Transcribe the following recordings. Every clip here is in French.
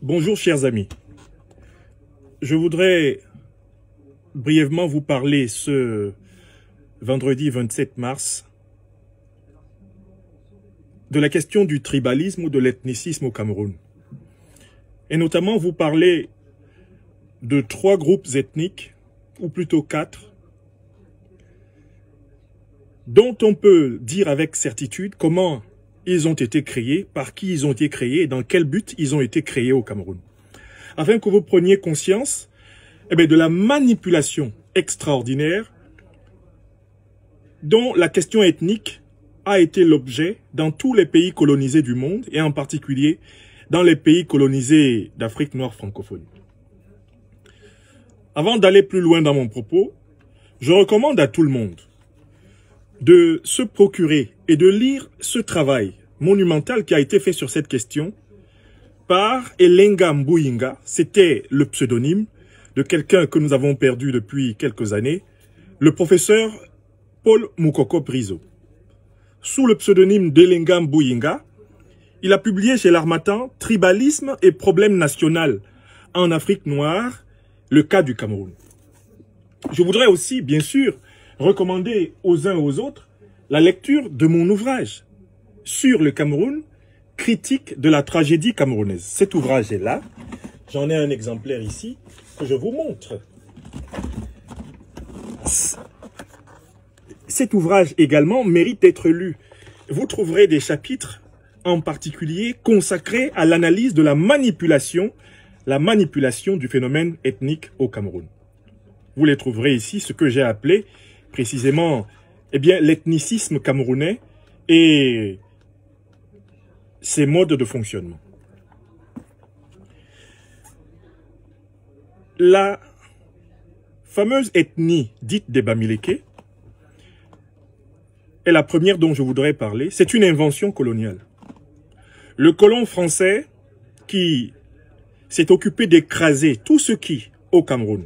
Bonjour chers amis, je voudrais brièvement vous parler ce vendredi 27 mars de la question du tribalisme ou de l'ethnicisme au Cameroun. Et notamment vous parler de 3 groupes ethniques, ou plutôt 4, dont on peut dire avec certitude comment ils ont été créés, par qui ils ont été créés et dans quel but ils ont été créés au Cameroun. Afin que vous preniez conscience de la manipulation extraordinaire dont la question ethnique a été l'objet dans tous les pays colonisés du monde et en particulier dans les pays colonisés d'Afrique noire francophone. Avant d'aller plus loin dans mon propos, je recommande à tout le monde de se procurer et de lire ce travail monumental qui a été fait sur cette question par Elenga Mbuyinga. C'était le pseudonyme de quelqu'un que nous avons perdu depuis quelques années, le professeur Paul Mukoko Priso. Sous le pseudonyme d'Elenga Mbuyinga, il a publié chez l'Harmattan « Tribalisme et problème national en Afrique noire, le cas du Cameroun ». Je voudrais aussi, bien sûr, recommander aux uns et aux autres la lecture de mon ouvrage sur le Cameroun, critique de la tragédie camerounaise. Cet ouvrage est là. J'en ai un exemplaire ici que je vous montre. Cet ouvrage également mérite d'être lu. Vous trouverez des chapitres en particulier consacrés à l'analyse de la manipulation du phénomène ethnique au Cameroun. Vous les trouverez ici, ce que j'ai appelé précisément l'ethnicisme camerounais et ses modes de fonctionnement. La fameuse ethnie dite des Bamileke est la première dont je voudrais parler. C'est une invention coloniale. Le colon français qui s'est occupé d'écraser tout ce qui, au Cameroun,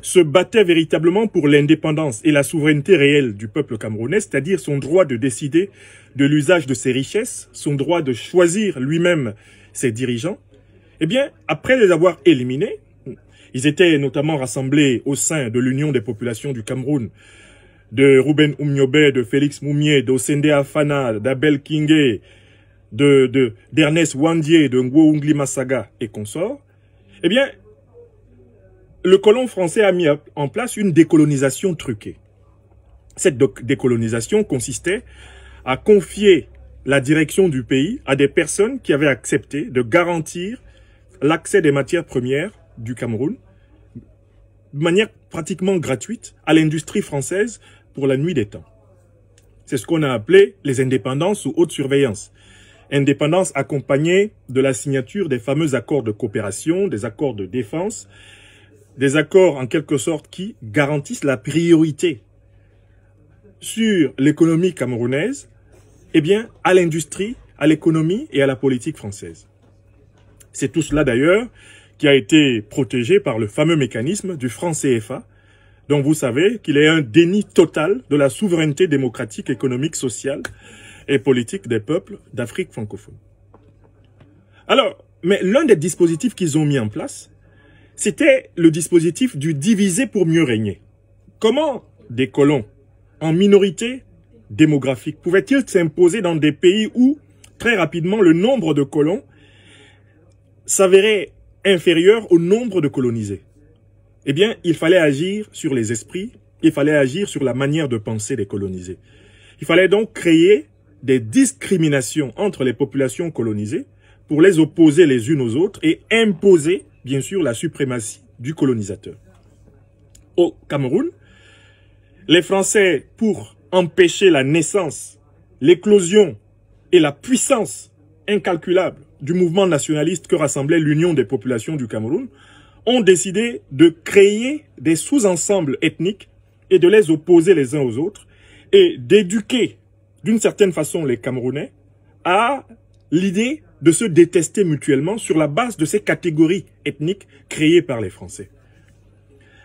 se battait véritablement pour l'indépendance et la souveraineté réelle du peuple camerounais, c'est-à-dire son droit de décider de l'usage de ses richesses, son droit de choisir lui-même ses dirigeants, après les avoir éliminés, ils étaient notamment rassemblés au sein de l'Union des populations du Cameroun, de Ruben Umniobe, de Félix Moumié, d'Osende Afana, d'Abel Kingé, d'Ernest Wandier, de Ngwo Masaga et consorts, le colon français a mis en place une décolonisation truquée. Cette décolonisation consistait à confier la direction du pays à des personnes qui avaient accepté de garantir l'accès des matières premières du Cameroun de manière pratiquement gratuite à l'industrie française pour la nuit des temps. C'est ce qu'on a appelé les indépendances sous haute surveillance. Indépendance accompagnée de la signature des fameux accords de coopération, des accords de défense, des accords en quelque sorte qui garantissent la priorité sur l'économie camerounaise, à l'industrie, à l'économie et à la politique française. C'est tout cela d'ailleurs qui a été protégé par le fameux mécanisme du franc CFA, dont vous savez qu'il est un déni total de la souveraineté démocratique, économique, sociale et politique des peuples d'Afrique francophone. Alors, mais l'un des dispositifs qu'ils ont mis en place, c'était le dispositif du diviser pour mieux régner. Comment des colons en minorité démographique pouvaient-ils s'imposer dans des pays où, très rapidement, le nombre de colons s'avérait inférieur au nombre de colonisés? Il fallait agir sur les esprits, il fallait agir sur la manière de penser des colonisés. Il fallait donc créer des discriminations entre les populations colonisées pour les opposer les unes aux autres et imposer bien sûr la suprématie du colonisateur. Au Cameroun, les Français, pour empêcher la naissance, l'éclosion et la puissance incalculable du mouvement nationaliste que rassemblait l'Union des populations du Cameroun, ont décidé de créer des sous-ensembles ethniques et de les opposer les uns aux autres et d'éduquer d'une certaine façon les Camerounais à l'idée de se détester mutuellement sur la base de ces catégories ethniques créées par les Français.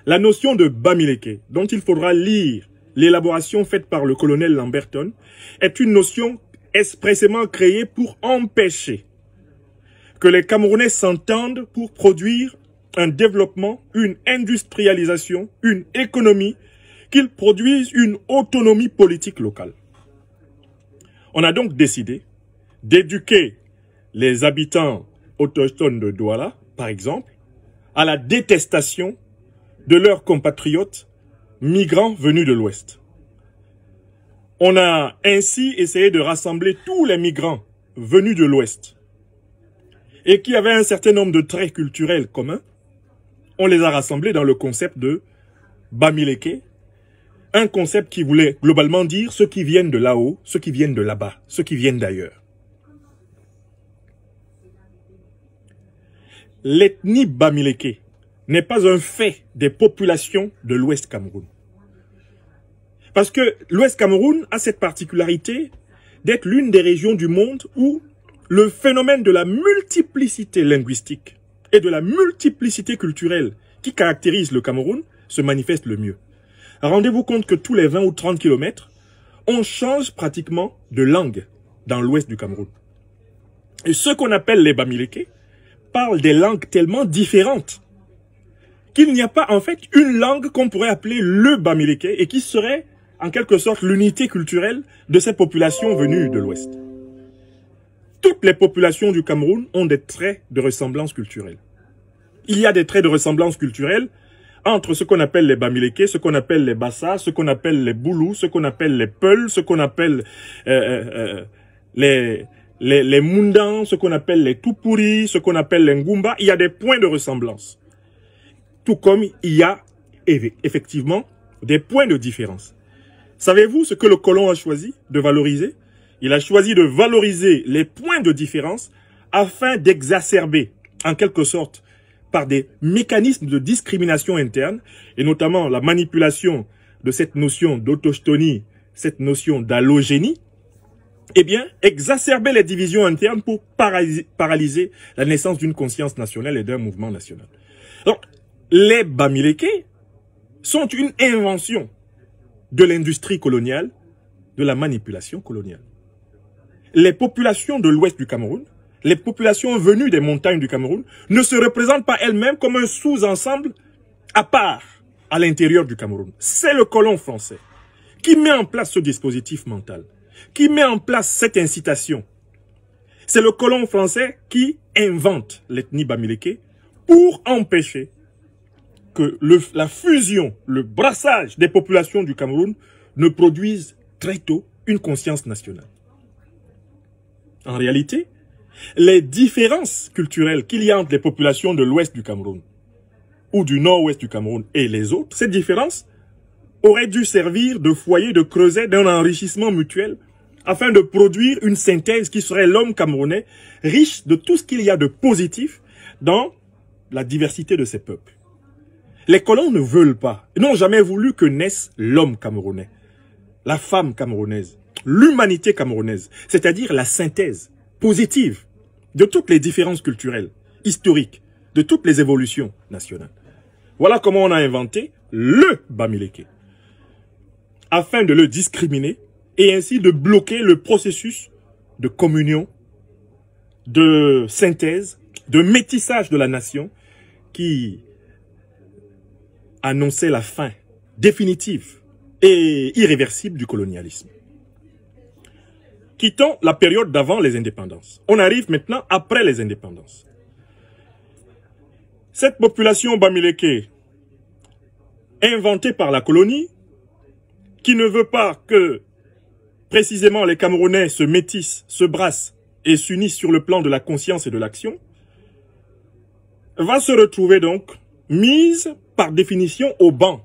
La notion de Bamileke, dont il faudra lire l'élaboration faite par le colonel Lamberton, est une notion expressément créée pour empêcher que les Camerounais s'entendent pour produire un développement, une industrialisation, une économie, qu'ils produisent une autonomie politique locale. On a donc décidé d'éduquer les habitants autochtones de Douala, par exemple, à la détestation de leurs compatriotes migrants venus de l'Ouest. On a ainsi essayé de rassembler tous les migrants venus de l'Ouest et qui avaient un certain nombre de traits culturels communs. On les a rassemblés dans le concept de Bamileke, un concept qui voulait globalement dire ceux qui viennent de là-haut, ceux qui viennent de là-bas, ceux qui viennent d'ailleurs. L'ethnie Bamileke n'est pas un fait des populations de l'Ouest Cameroun. Parce que l'Ouest Cameroun a cette particularité d'être l'une des régions du monde où le phénomène de la multiplicité linguistique et de la multiplicité culturelle qui caractérise le Cameroun se manifeste le mieux. Rendez-vous compte que tous les 20 ou 30 kilomètres, on change pratiquement de langue dans l'ouest du Cameroun. Et ceux qu'on appelle les Bamileke parlent des langues tellement différentes qu'il n'y a pas en fait une langue qu'on pourrait appeler le Bamileke et qui serait en quelque sorte l'unité culturelle de ces populations venues de l'ouest. Toutes les populations du Cameroun ont des traits de ressemblance culturelle. Il y a des traits de ressemblance culturelle entre ce qu'on appelle les Bamileke, ce qu'on appelle les Bassa, ce qu'on appelle les Boulous, ce qu'on appelle les Peuls, ce qu'on appelle les Mundans, ce qu'on appelle les Tupuri, ce qu'on appelle les Ngumba. Il y a des points de ressemblance. Tout comme il y a effectivement des points de différence. Savez-vous ce que le colon a choisi de valoriser? Il a choisi de valoriser les points de différence afin d'exacerber, en quelque sorte, par des mécanismes de discrimination interne, et notamment la manipulation de cette notion d'autochtonie, cette notion d'allogénie, eh bien, exacerber les divisions internes pour paralyser la naissance d'une conscience nationale et d'un mouvement national. Donc, les Bamileke sont une invention de l'industrie coloniale, de la manipulation coloniale. Les populations de l'ouest du Cameroun, les populations venues des montagnes du Cameroun, ne se représentent pas elles-mêmes comme un sous-ensemble à part à l'intérieur du Cameroun. C'est le colon français qui met en place ce dispositif mental, qui met en place cette incitation. C'est le colon français qui invente l'ethnie Bamileke pour empêcher que la fusion, le brassage des populations du Cameroun ne produise très tôt une conscience nationale. En réalité, les différences culturelles qu'il y a entre les populations de l'ouest du Cameroun ou du nord-ouest du Cameroun et les autres, ces différences auraient dû servir de foyer de creuset d'un enrichissement mutuel afin de produire une synthèse qui serait l'homme camerounais riche de tout ce qu'il y a de positif dans la diversité de ses peuples. Les colons ne veulent pas, n'ont jamais voulu que naisse l'homme camerounais, la femme camerounaise, l'humanité camerounaise, c'est-à-dire la synthèse positive de toutes les différences culturelles, historiques, de toutes les évolutions nationales. Voilà comment on a inventé le Bamileke, afin de le discriminer et ainsi de bloquer le processus de communion, de synthèse, de métissage de la nation qui annonçait la fin définitive et irréversible du colonialisme. Quittons la période d'avant les indépendances. On arrive maintenant après les indépendances. Cette population Bamileke, inventée par la colonie, qui ne veut pas que précisément les Camerounais se métissent, se brassent et s'unissent sur le plan de la conscience et de l'action, va se retrouver donc mise par définition au banc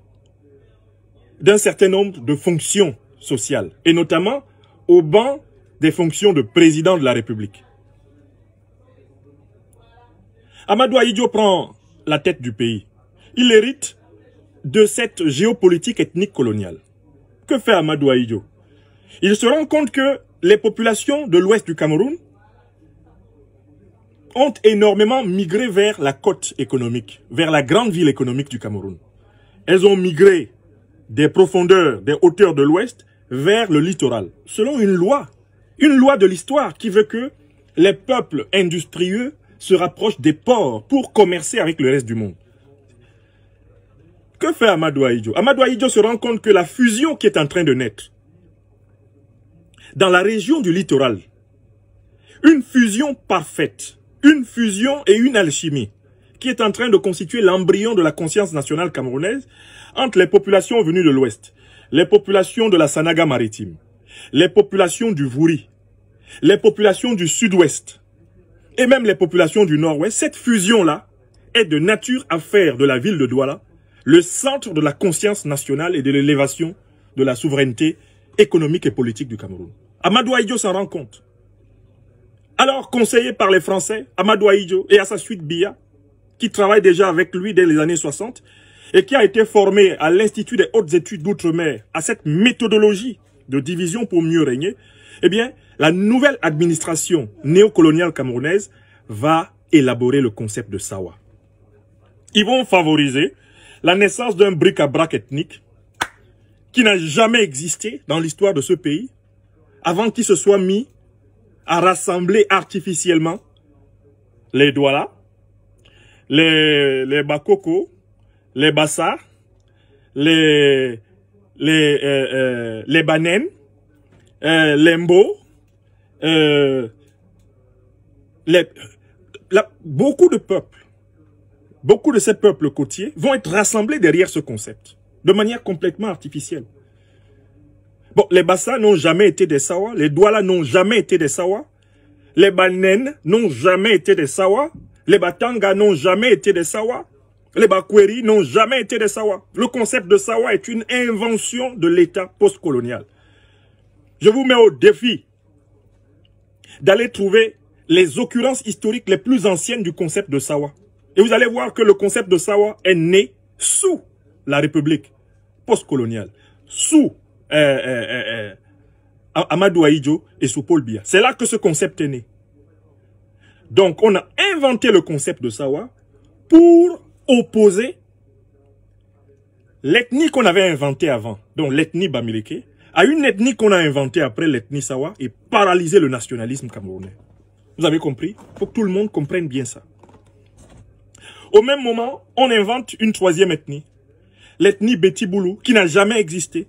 d'un certain nombre de fonctions sociales, et notamment au banc des fonctions de président de la République. Amadou Ahidjo prend la tête du pays. Il hérite de cette géopolitique ethnique coloniale. Que fait Amadou Ahidjo? Il se rend compte que les populations de l'ouest du Cameroun ont énormément migré vers la côte économique, vers la grande ville économique du Cameroun. Elles ont migré des profondeurs, des hauteurs de l'ouest vers le littoral, selon une loi de l'histoire qui veut que les peuples industrieux se rapprochent des ports pour commercer avec le reste du monde. Que fait Amadou Ahidjo? Amadou Ahidjo se rend compte que la fusion qui est en train de naître dans la région du littoral, une fusion parfaite, une fusion et une alchimie qui est en train de constituer l'embryon de la conscience nationale camerounaise entre les populations venues de l'Ouest, les populations de la Sanaga maritime, les populations du Vouri, les populations du Sud-Ouest et même les populations du Nord-Ouest. Cette fusion-là est de nature à faire de la ville de Douala le centre de la conscience nationale et de l'élévation de la souveraineté économique et politique du Cameroun. Amadou Ahidjo s'en rend compte. Alors, conseillé par les Français, Amadou Ahidjo et à sa suite Biya, qui travaille déjà avec lui dès les années 60 et qui a été formé à l'Institut des hautes études d'outre-mer à cette méthodologie de division pour mieux régner, eh bien, la nouvelle administration néocoloniale camerounaise va élaborer le concept de Sawa. Ils vont favoriser la naissance d'un bric-à-brac ethnique qui n'a jamais existé dans l'histoire de ce pays avant qu'il se soit mis à rassembler artificiellement les Douala, les Bakoko, les Bassa, les Banen, les Mbo, beaucoup de peuples. Beaucoup de ces peuples côtiers vont être rassemblés derrière ce concept, de manière complètement artificielle. Bon, les Bassa n'ont jamais été des Sawa, les Douala n'ont jamais été des Sawa, les Banen n'ont jamais été des Sawa, les Batanga n'ont jamais été des Sawa, les Bakweri n'ont jamais été des Sawa. Le concept de Sawa est une invention de l'État postcolonial. Je vous mets au défi d'aller trouver les occurrences historiques les plus anciennes du concept de Sawa. Et vous allez voir que le concept de Sawa est né sous la République postcoloniale, sous Amadou Ahidjo et sous Paul Biya. C'est là que ce concept est né. Donc, on a inventé le concept de Sawa pour opposer l'ethnie qu'on avait inventée avant, donc l'ethnie Bamileke, à une ethnie qu'on a inventée après l'ethnie Sawa et paralyser le nationalisme camerounais. Vous avez compris? Il faut que tout le monde comprenne bien ça. Au même moment, on invente une troisième ethnie, l'ethnie Beti Boulou, qui n'a jamais existé.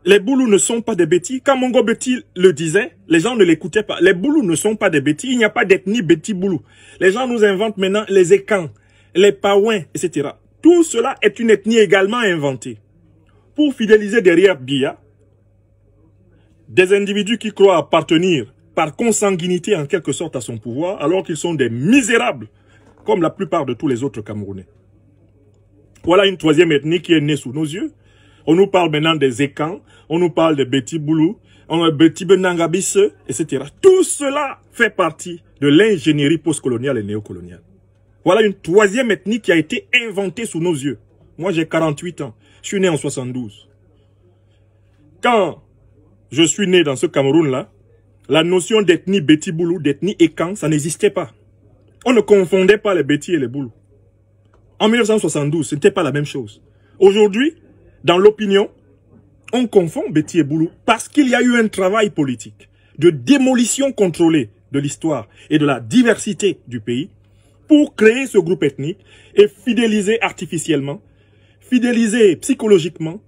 Les Boulous ne sont pas des Beti. Quand Mongo Beti le disait, les gens ne l'écoutaient pas. Les Boulous ne sont pas des Beti. Il n'y a pas d'ethnie Beti Boulou. Les gens nous inventent maintenant les Ekans, les Paouins, etc. Tout cela est une ethnie également inventée. Pour fidéliser derrière Biya, des individus qui croient appartenir par consanguinité en quelque sorte à son pouvoir, alors qu'ils sont des misérables, comme la plupart de tous les autres Camerounais. Voilà une troisième ethnie qui est née sous nos yeux. On nous parle maintenant des Ekans, on nous parle des Beti Boulou, on a Beti Benangabisse, etc. Tout cela fait partie de l'ingénierie postcoloniale et néocoloniale. Voilà une troisième ethnie qui a été inventée sous nos yeux. Moi j'ai 48 ans, je suis né en 72. Quand je suis né dans ce Cameroun-là, la notion d'ethnie Beti Boulou, d'ethnie Ekan, ça n'existait pas. On ne confondait pas les Beti et les Boulou. En 1972, ce n'était pas la même chose. Aujourd'hui, dans l'opinion, on confond Beti et Boulou parce qu'il y a eu un travail politique de démolition contrôlée de l'histoire et de la diversité du pays pour créer ce groupe ethnique et fidéliser artificiellement, fidéliser psychologiquement,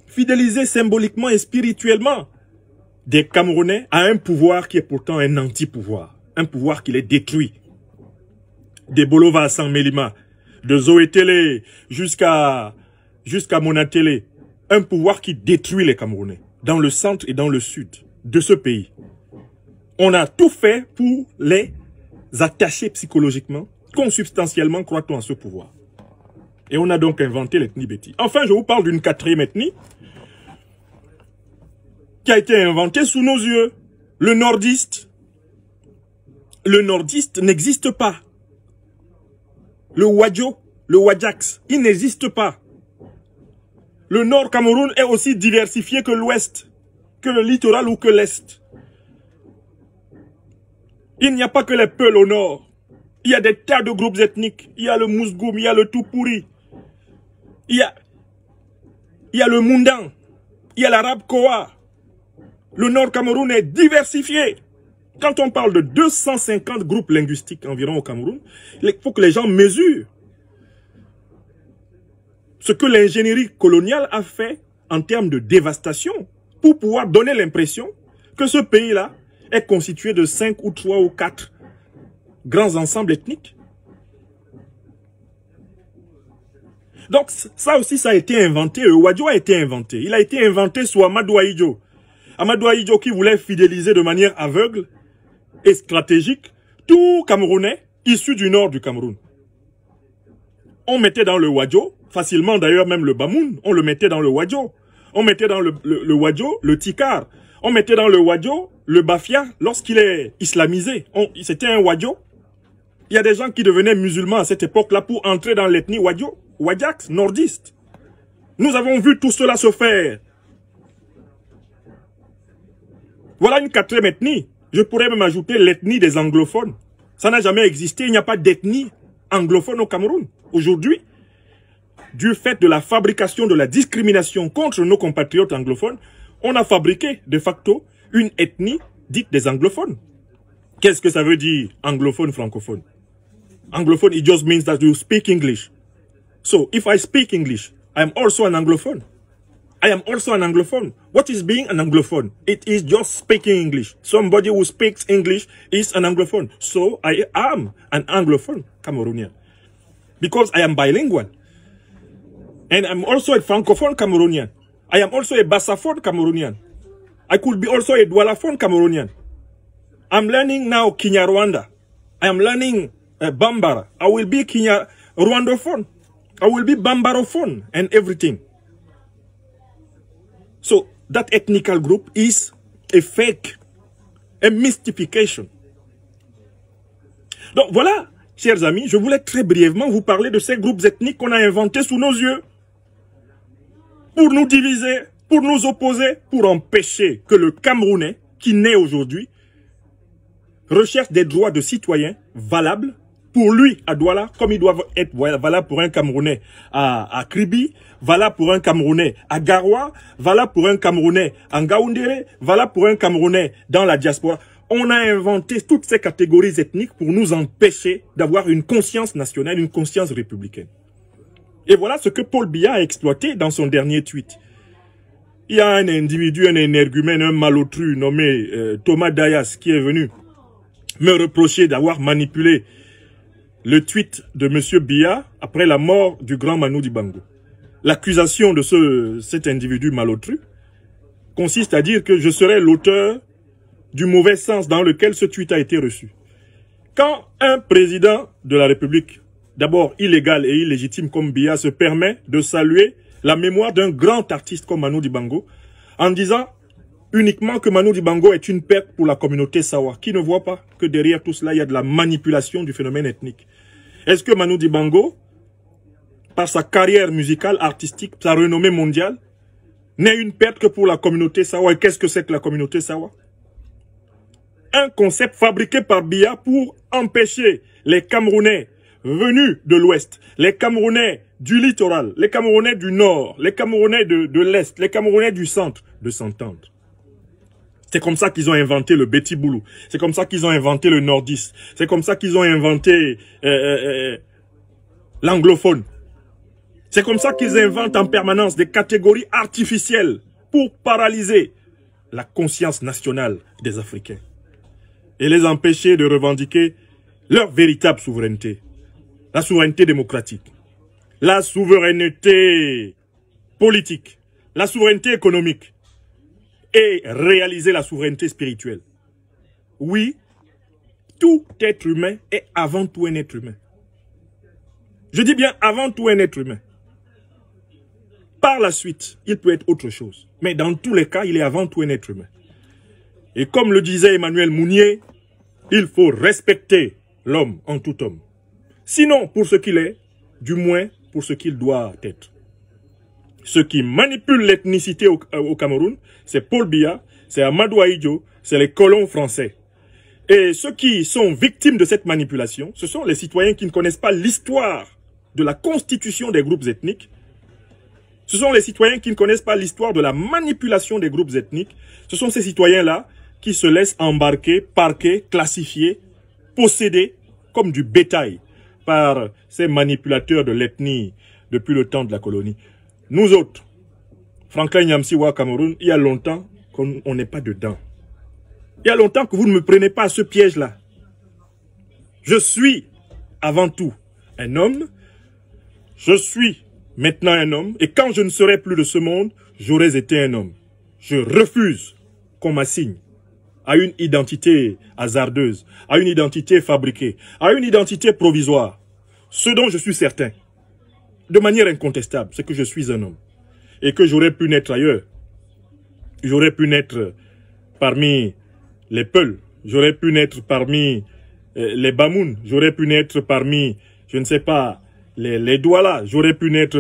fidéliser symboliquement et spirituellement des Camerounais à un pouvoir qui est pourtant un anti-pouvoir, un pouvoir qui les détruit. Des Bolova à San Melima, de Zoé Télé jusqu'à Monatélé, un pouvoir qui détruit les Camerounais, dans le centre et dans le sud de ce pays. On a tout fait pour les attacher psychologiquement, consubstantiellement, croit-on, à ce pouvoir. Et on a donc inventé l'ethnie Beti. Enfin, je vous parle d'une quatrième ethnie qui a été inventée sous nos yeux. Le nordiste. Le nordiste n'existe pas. Le Wadjo, le Wadjax, il n'existe pas. Le nord Cameroun est aussi diversifié que l'ouest, que le littoral ou que l'est. Il n'y a pas que les Peuls au nord. Il y a des tas de groupes ethniques. Il y a le Mousgoum, il y a le Toupouri. Il y a le Mundan. Il y a l'arabe Koa. Le nord Cameroun est diversifié. Quand on parle de 250 groupes linguistiques environ au Cameroun, il faut que les gens mesurent ce que l'ingénierie coloniale a fait en termes de dévastation pour pouvoir donner l'impression que ce pays-là est constitué de 5 ou 3 ou 4 grands ensembles ethniques. Donc ça aussi, ça a été inventé. Le Wadjo a été inventé. Il a été inventé sous Amadou Ahidjo. Amadou Ahidjo qui voulait fidéliser de manière aveugle et stratégique tout Camerounais issu du nord du Cameroun. On mettait dans le Wadjo, facilement d'ailleurs même le Bamoun, on le mettait dans le Wadjo. On mettait dans le Wadjo le Tikar. On mettait dans le Wadjo le Bafia lorsqu'il est islamisé. C'était un Wadjo. Il y a des gens qui devenaient musulmans à cette époque-là pour entrer dans l'ethnie Wadjo, Wadjaks, nordistes. Nous avons vu tout cela se faire. Voilà une quatrième ethnie. Je pourrais même ajouter l'ethnie des anglophones. Ça n'a jamais existé. Il n'y a pas d'ethnie anglophone au Cameroun. Aujourd'hui, du fait de la fabrication de la discrimination contre nos compatriotes anglophones, on a fabriqué de facto une ethnie dite des anglophones. Qu'est-ce que ça veut dire anglophone, francophone? Anglophone, it just means that you speak English. So, if I speak English, I am also an anglophone. I am also an anglophone. What is being an anglophone? It is just speaking English. Somebody who speaks English is an anglophone. So, I am an anglophone Cameroonian. Because I am bilingual. And I'm also a francophone Cameroonian. I am also a bassaphone Cameroonian. I could be also a doualaphone Cameroonian. I'm learning now Kinyarwanda. I am learning Bambara. I will be Rwandophone. I will be Bambarophone and everything. So that ethnical group is a fake, a mystification. Donc voilà, chers amis, je voulais très brièvement vous parler de ces groupes ethniques qu'on a inventés sous nos yeux. Pour nous diviser, pour nous opposer, pour empêcher que le Camerounais, qui naît aujourd'hui, recherche des droits de citoyen valables pour lui à Douala, comme ils doivent être valables pour un Camerounais à Kribi, valables pour un Camerounais à Garoua, valables pour un Camerounais à Ngaoundéré, valables pour un Camerounais dans la diaspora. On a inventé toutes ces catégories ethniques pour nous empêcher d'avoir une conscience nationale, une conscience républicaine. Et voilà ce que Paul Biya a exploité dans son dernier tweet. Il y a un individu, un énergumène, un malotru nommé Thomas Dayas qui est venu me reprocher d'avoir manipulé le tweet de M. Biya après la mort du grand Manu Dibango. L'accusation de cet individu malotru consiste à dire que je serais l'auteur du mauvais sens dans lequel ce tweet a été reçu. Quand un président de la République, d'abord illégal et illégitime comme Biya, se permet de saluer la mémoire d'un grand artiste comme Manu Dibango, en disant uniquement que Manu Dibango est une perte pour la communauté Sawa, qui ne voit pas que derrière tout cela, il y a de la manipulation du phénomène ethnique. Est-ce que Manu Dibango, par sa carrière musicale, artistique, sa renommée mondiale, n'est une perte que pour la communauté Sawa? Et qu'est-ce que c'est que la communauté Sawa? Un concept fabriqué par Biya pour empêcher les Camerounais venus de l'Ouest, les Camerounais du littoral, les Camerounais du Nord, les Camerounais de l'Est, les Camerounais du Centre, de s'entendre. C'est comme ça qu'ils ont inventé le Betty Boulou. C'est comme ça qu'ils ont inventé le nordiste. C'est comme ça qu'ils ont inventé l'anglophone. C'est comme ça qu'ils inventent en permanence des catégories artificielles pour paralyser la conscience nationale des Africains et les empêcher de revendiquer leur véritable souveraineté. La souveraineté démocratique, la souveraineté politique, la souveraineté économique et réaliser la souveraineté spirituelle. Oui, tout être humain est avant tout un être humain. Je dis bien avant tout un être humain. Par la suite, il peut être autre chose. Mais dans tous les cas, il est avant tout un être humain. Et comme le disait Emmanuel Mounier, il faut respecter l'homme en tout homme. Sinon pour ce qu'il est, du moins pour ce qu'il doit être. Ceux qui manipulent l'ethnicité au Cameroun, c'est Paul Biya, c'est Amadou Ahidjo, c'est les colons français. Et ceux qui sont victimes de cette manipulation, ce sont les citoyens qui ne connaissent pas l'histoire de la constitution des groupes ethniques. Ce sont les citoyens qui ne connaissent pas l'histoire de la manipulation des groupes ethniques. Ce sont ces citoyens-là qui se laissent embarquer, parquer, classifier, posséder comme du bétail par ces manipulateurs de l'ethnie depuis le temps de la colonie. Nous autres, Franklin Nyamsiwa, Cameroun, il y a longtemps qu'on n'est pas dedans. Il y a longtemps que vous ne me prenez pas à ce piège-là. Je suis avant tout un homme. Je suis maintenant un homme. Et quand je ne serai plus de ce monde, j'aurais été un homme. Je refuse qu'on m'assigne à une identité hasardeuse, à une identité fabriquée, à une identité provisoire. Ce dont je suis certain, de manière incontestable, c'est que je suis un homme. Et que j'aurais pu naître ailleurs. J'aurais pu naître parmi les Peuls. J'aurais pu naître parmi les Bamoun. J'aurais pu naître parmi, je ne sais pas, les Douala. J'aurais pu naître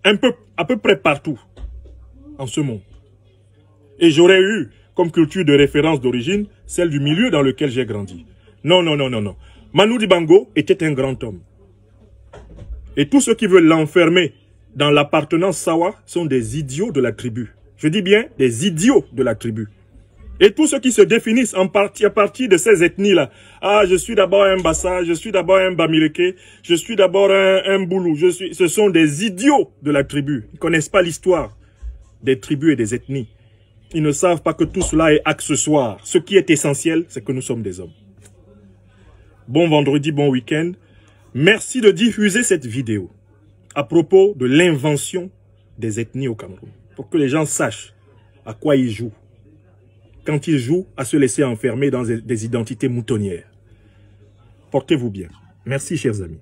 à peu près partout en ce monde. Et j'aurais eu comme culture de référence d'origine celle du milieu dans lequel j'ai grandi. Non, non, non, non, non. Manu Dibango était un grand homme. Et tous ceux qui veulent l'enfermer dans l'appartenance Sawa sont des idiots de la tribu. Je dis bien des idiots de la tribu. Et tous ceux qui se définissent à partir de ces ethnies-là. Ah, je suis d'abord un Bassa, je suis d'abord un Bamileke, je suis d'abord un Boulou. Ce sont des idiots de la tribu. Ils ne connaissent pas l'histoire des tribus et des ethnies. Ils ne savent pas que tout cela est accessoire. Ce qui est essentiel, c'est que nous sommes des hommes. Bon vendredi, bon week-end. Merci de diffuser cette vidéo à propos de l'invention des ethnies au Cameroun. Pour que les gens sachent à quoi ils jouent. Quand ils jouent à se laisser enfermer dans des identités moutonnières. Portez-vous bien. Merci, chers amis.